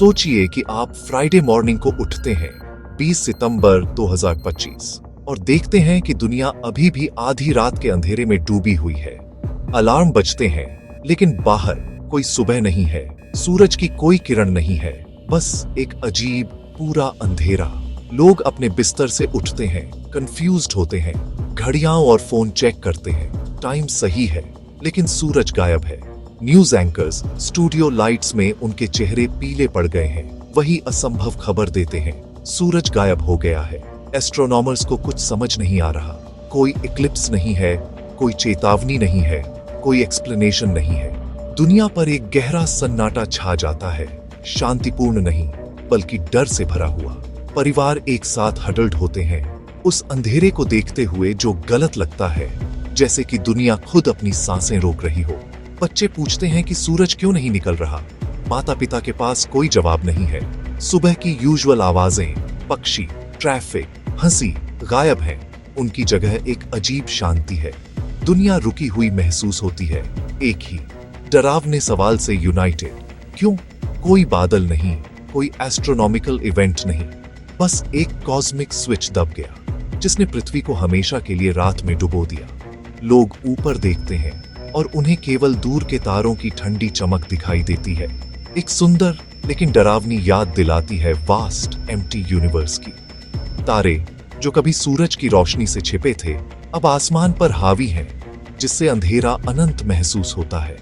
सोचिए कि आप फ्राइडे मॉर्निंग को उठते हैं 20 सितंबर 2025 और देखते हैं कि दुनिया अभी भी आधी रात के अंधेरे में डूबी हुई है। अलार्म बजते हैं, लेकिन बाहर कोई सुबह नहीं है, सूरज की कोई किरण नहीं है, बस एक अजीब पूरा अंधेरा। लोग अपने बिस्तर से उठते हैं, कंफ्यूज्ड होते हैं, घड़ियां और फोन चेक करते हैं, टाइम सही है, लेकिन सूरज गायब है। न्यूज एंकर्स स्टूडियो लाइट्स में उनके चेहरे पीले पड़ गए हैं, वही असंभव खबर देते हैं, सूरज गायब हो गया है। एस्ट्रोनॉमर्स को कुछ समझ नहीं आ रहा, कोई इक्लिप्स नहीं है, कोई चेतावनी नहीं है, कोई एक्सप्लेनेशन नहीं है। दुनिया पर एक गहरा सन्नाटा छा जाता है, शांतिपूर्ण नहीं बल्कि डर से भरा हुआ। परिवार एक साथ हडल्ड होते हैं, उस अंधेरे को देखते हुए जो गलत लगता है, जैसे कि दुनिया खुद अपनी सांसें रोक रही हो। बच्चे पूछते हैं कि सूरज क्यों नहीं निकल रहा। माता पिता के पास कोई जवाब नहीं है। सुबह की यूजुअल आवाजें, पक्षी, ट्रैफिक, हंसी गायब हैं। उनकी जगह एक अजीब शांति है। दुनिया रुकी हुई महसूस होती है। एक ही डरावने सवाल से यूनाइटेड, क्यों? कोई बादल नहीं, कोई एस्ट्रोनॉमिकल इवेंट नहीं, बस एक कॉस्मिक स्विच दब गया जिसने पृथ्वी को हमेशा के लिए रात में डुबो दिया। लोग ऊपर देखते हैं और उन्हें केवल दूर के तारों की ठंडी चमक दिखाई देती है। एक सुंदर लेकिन डरावनी याद दिलाती है वास्ट एम्प्टी यूनिवर्स की। तारे जो कभी सूरज की रोशनी से छिपे थे, अब आसमान पर हावी हैं, जिससे अंधेरा अनंत महसूस होता है।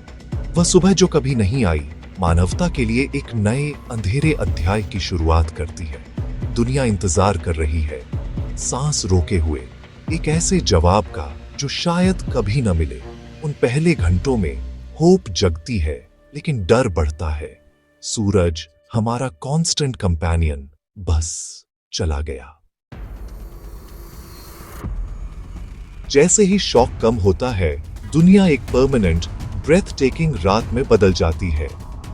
वह सुबह जो कभी नहीं आई, मानवता के लिए एक नए अंधेरे अध्याय की शुरुआत करती है। दुनिया इंतजार कर रही है, सांस रोके हुए, एक ऐसे जवाब का जो शायद कभी न मिले। उन पहले घंटों में होप जगती है, लेकिन डर बढ़ता है। सूरज हमारा कांस्टेंट कंपेनियन बस चला गया। जैसे ही शॉक कम होता है, दुनिया एक परमानेंट ब्रेथ टेकिंग रात में बदल जाती है।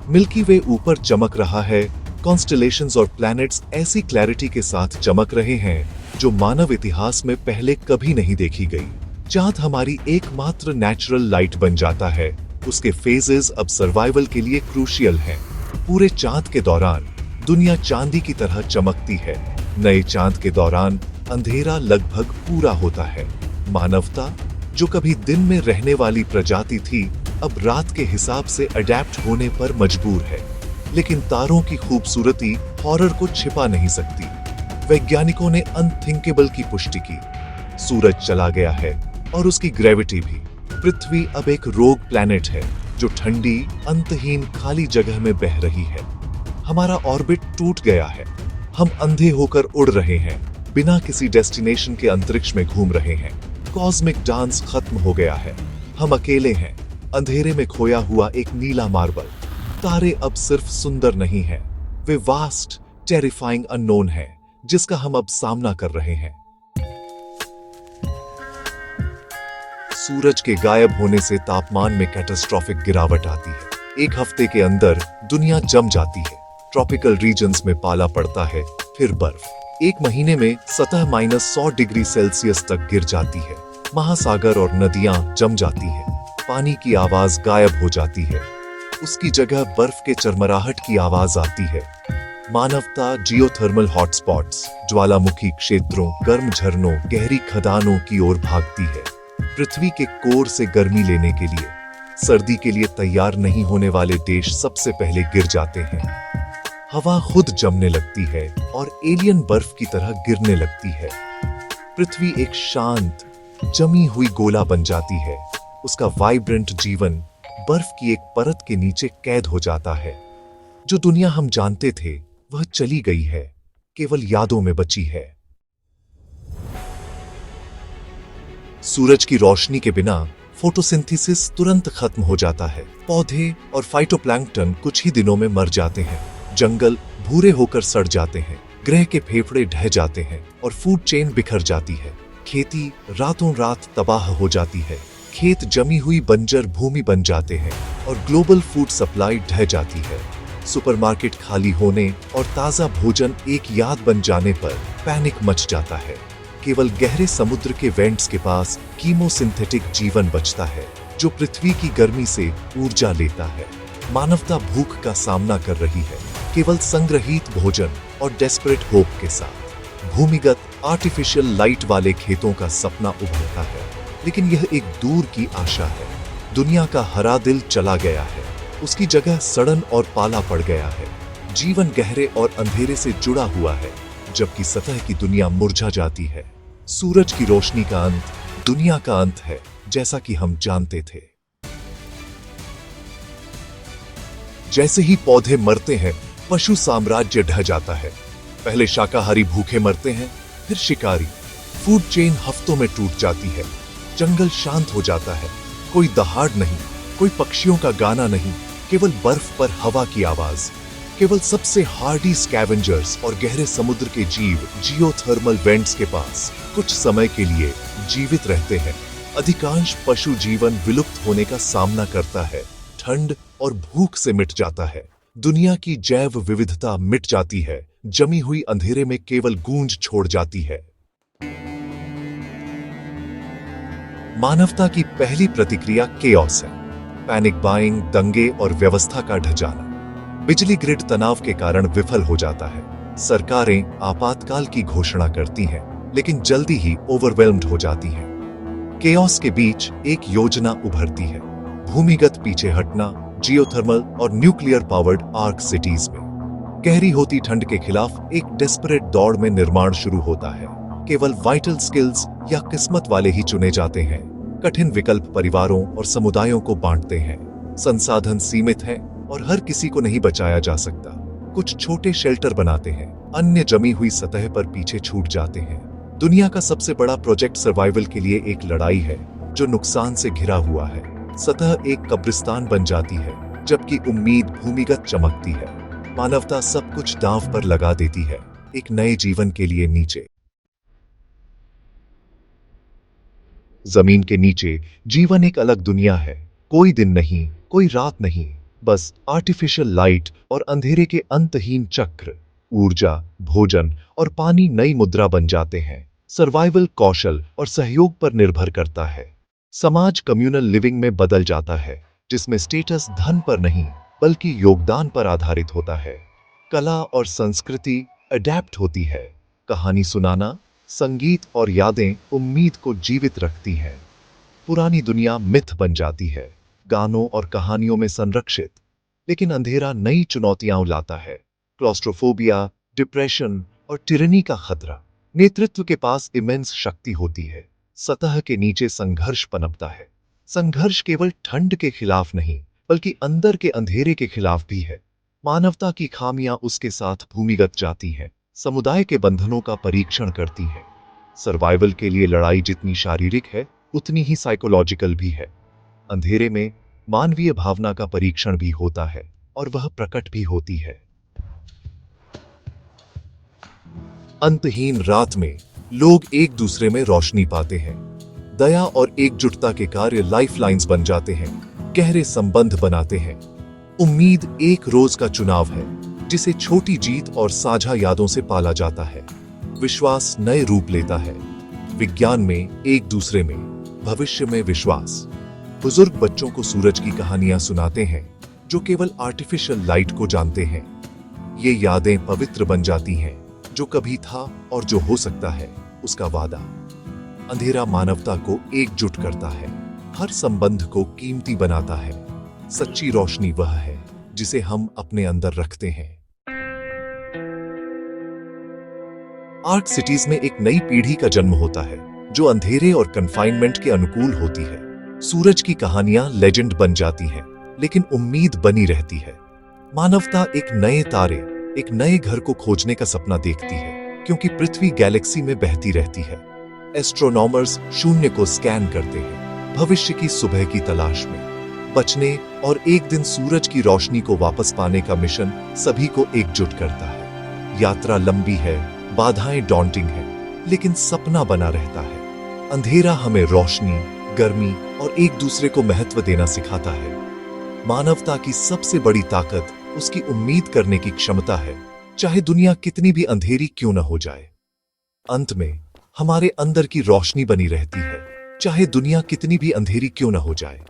मिल्की वे ऊपर चमक रहा है, कॉन्स्टेलेशंस और प्लैनेट्स ऐसी क्लैरिटी के साथ चमक रहे हैं जो मानव इतिहास में पहले कभी नहीं देखी गई। चांद हमारी एकमात्र नेचुरल लाइट बन जाता है। उसके फेजेस अब सर्वाइवल के लिए क्रूशियल हैं। पूरे चांद के दौरान दुनिया चांदी की तरह चमकती है। नए चांद के दौरान अंधेरा लगभग पूरा होता है। मानवता जो कभी दिन में रहने वाली प्रजाति थी, अब रात के हिसाब से अडेप्ट होने पर मजबूर है। लेकिन तारों की खूबसूरती हॉरर को छिपा नहीं सकती। वैज्ञानिकों ने अनथिंकेबल की पुष्टि की। सूरज चला गया है और उसकी ग्रेविटी भी। पृथ्वी अब एक रोग प्लैनेट है जो ठंडी, अंतहीन खाली जगह में बह रही है। हमारा ऑर्बिट टूट गया है। हम अंधे होकर उड़ रहे हैं, बिना किसी डेस्टिनेशन के अंतरिक्ष में घूम रहे हैं। कॉस्मिक डांस खत्म हो गया है। हम अकेले हैं, अंधेरे में खोया हुआ एक नीला मार्बल। तारे अब सिर्फ सुंदर नहीं हैं, वे वास्ट, टेरिफाइंग अननोन है जिसका हम अब सामना कर रहे हैं। सूरज के गायब होने से तापमान में कैटास्ट्रोफिक गिरावट आती है। एक हफ्ते के अंदर दुनिया जम जाती है। ट्रॉपिकल रीजन्स में पाला पड़ता है, फिर बर्फ। एक महीने में सतह -100 डिग्री सेल्सियस तक गिर जाती है। महासागर और नदियां जम जाती हैं। पानी की आवाज गायब हो जाती है। उसकी जगह बर्फ के चरमराहट की आवाज आती है। मानवता जियोथर्मल हॉटस्पॉट्स, ज्वालामुखी क्षेत्रों, गर्म झरनों, गहरी खदानों की ओर भागती है। पृथ्वी के कोर से गर्मी लेने के लिए, सर्दी के लिए तैयार नहीं होने वाले देश सबसे पहले गिर जाते हैं। हवा खुद जमने लगती है और एलियन बर्फ की तरह गिरने लगती है। पृथ्वी एक शांत, जमी हुई गोला बन जाती है। उसका वाइब्रेंट जीवन बर्फ की एक परत के नीचे कैद हो जाता है। जो दुनिया हम जानते थे वह चली गई है, केवल यादों में बची है। सूरज की रोशनी के बिना फोटोसिंथेसिस तुरंत खत्म हो जाता है। पौधे और फाइटोप्लैंक्टन कुछ ही दिनों में मर जाते हैं। जंगल भूरे होकर सड़ जाते हैं। ग्रह के फेफड़े ढह जाते हैं और फूड चेन बिखर जाती है। खेती रातों रात तबाह हो जाती है। खेत जमी हुई बंजर भूमि बन जाते हैं और ग्लोबल फूड सप्लाई ढह जाती है। सुपरमार्केट खाली होने और ताजा भोजन एक याद बन जाने पर पैनिक मच जाता है। केवल गहरे समुद्र के वेंट्स के पास कीमोसिंथेटिक जीवन बचता है, जो पृथ्वी की गर्मी से ऊर्जा लेता है। मानवता भूख का सामना कर रही है, केवल संग्रहित भोजन और डेस्परेट होप के साथ भूमिगत आर्टिफिशियल लाइट वाले खेतों का सपना उभरता है। लेकिन यह एक दूर की आशा है। दुनिया का हरा दिल चला गया है, उसकी जगह सड़न और पाला पड़ गया है। जीवन गहरे और अंधेरे से जुड़ा हुआ है, जबकि सतह की दुनिया मुरझा जाती है। सूरज की रोशनी का अंत दुनिया का अंत है, जैसा कि हम जानते थे। जैसे ही पौधे मरते हैं, पशु साम्राज्य ढह जाता है। पहले शाकाहारी भूखे मरते हैं, फिर शिकारी। फूड चेन हफ्तों में टूट जाती है। जंगल शांत हो जाता है। कोई दहाड़ नहीं, कोई पक्षियों का गाना नहीं, केवल बर्फ पर हवा की आवाज। केवल सबसे हार्डी स्कैवेंजर्स और गहरे समुद्र के जीव जियोथर्मल वेंट्स के पास कुछ समय के लिए जीवित रहते हैं। अधिकांश पशु जीवन विलुप्त होने का सामना करता है। ठंड और भूख से मिट जाता है। दुनिया की जैव विविधता मिट जाती है। जमी हुई अंधेरे में केवल गूंज छोड़ जाती है। मानवता की पहली प्रतिक्रिया केओस है। पैनिक बाइंग, दंगे और व्यवस्था का ढह जाना। बिजली ग्रिड तनाव के कारण विफल हो जाता है। सरकारें आपातकाल की घोषणा करती हैं, लेकिन जल्दी ही ओवरवेल्म्ड हो जाती हैं। केओस के बीच एक योजना उभरती है। भूमिगत पीछे हटना, जियोथर्मल और न्यूक्लियर पावर्ड आर्क सिटीज में। गहरी होती ठंड के खिलाफ एक डेस्परेट दौड़ में निर्माण शुरू होता है। केवल वाइटल स्किल्स या किस्मत वाले ही चुने जाते हैं। कठिन विकल्प परिवारों और समुदायों को बांटते हैं। संसाधन सीमित हैं और हर किसी को नहीं बचाया जा सकता। कुछ छोटे शेल्टर बनाते हैं, अन्य जमी हुई सतह पर पीछे छूट जाते हैं। दुनिया का सबसे बड़ा प्रोजेक्ट सर्वाइवल के लिए एक लड़ाई है, जो नुकसान से घिरा हुआ है। सतह एक कब्रिस्तान बन जाती है, जबकि उम्मीद भूमिगत चमकती है। मानवता सब कुछ दांव पर लगा देती है, एक नए जीवन के लिए नीचे। जमीन के नीचे जीवन एक अलग दुनिया है। कोई दिन नहीं, कोई रात नहीं, बस आर्टिफिशियल लाइट और अंधेरे के अंतहीन चक्र। ऊर्जा, भोजन और पानी नई मुद्रा बन जाते हैं। सर्वाइवल कौशल और सहयोग पर निर्भर करता है। समाज कम्युनल लिविंग में बदल जाता है, जिसमें स्टेटस धन पर नहीं बल्कि योगदान पर आधारित होता है। कला और संस्कृति अडैप्ट होती है। कहानी सुनाना, संगीत और यादें उम्मीद को जीवित रखती हैं। पुरानी दुनिया मिथ बन जाती है, गानों और कहानियों में संरक्षित। लेकिन अंधेरा नई चुनौतियां लाता है। क्लॉस्ट्रोफोबिया, डिप्रेशन और टिरनी का खतरा। नेतृत्व के पास इमेंस शक्ति होती है। सतह के नीचे संघर्ष पनपता है। संघर्ष केवल ठंड के खिलाफ नहीं, बल्कि अंदर के अंधेरे के खिलाफ भी है। मानवता की खामियां उसके साथ भूमिगत जाती हैं, समुदाय के बंधनों का परीक्षण करती हैं। सर्वाइवल के लिए लड़ाई जितनी शारीरिक है, उतनी ही साइकोलॉजिकल भी है। अंधेरे में मानवीय भावना का परीक्षण भी होता है, और वह प्रकट भी होती है। अंतहीन रात में लोग एक दूसरे में रोशनी पाते हैं। दया और एकजुटता के कार्य लाइफलाइंस बन जाते हैं, गहरे संबंध बनाते हैं। उम्मीद एक रोज का चुनाव है, जिसे छोटी जीत और साझा यादों से पाला जाता है। विश्वास नए रूप लेता है। विज्ञान में एक दूसरे में, भविष्य में विश्वास। बुजुर्ग बच्चों को सूरज की कहानियां सुनाते हैं, जो केवल आर्टिफिशियल लाइट को जानते हैं। ये यादें पवित्र बन जाती हैं, जो कभी था और जो हो सकता है, उसका वादा। अंधेरा मानवता को एकजुट करता है, हर संबंध को कीमती बनाता है। सच्ची रोशनी वह है जिसे हम अपने अंदर रखते हैं। आर्क सिटीज में एक नई पीढ़ी का जन्म होता है, जो अंधेरे और कन्फाइनमेंट के अनुकूल होती है। सूरज की कहानियां लेजेंड बन जाती हैं, लेकिन उम्मीद बनी रहती है। मानवता एक नए तारे, एक नए घर को खोजने का सपना देखती है, क्योंकि पृथ्वी गैलेक्सी में बहती रहती है। एस्ट्रोनॉमर्स शून्य को स्कैन करते हैं, भविष्य की सुबह की तलाश में। बचने और एक दिन सूरज की रोशनी को वापस पाने का मिशन सभी को एकजुट करता है। यात्रा लंबी है, बाधाएं डॉन्टिंग हैं, लेकिन सपना बना रहता है। अंधेरा हमें रोशनी, गर्मी और एक दूसरे को महत्व देना सिखाता है। मानवता की सबसे बड़ी ताकत उसकी उम्मीद करने की क्षमता है, चाहे दुनिया कितनी भी अंधेरी क्यों न हो जाए। अंत में हमारे अंदर की रोशनी बनी रहती है, चाहे दुनिया कितनी भी अंधेरी क्यों न हो जाए।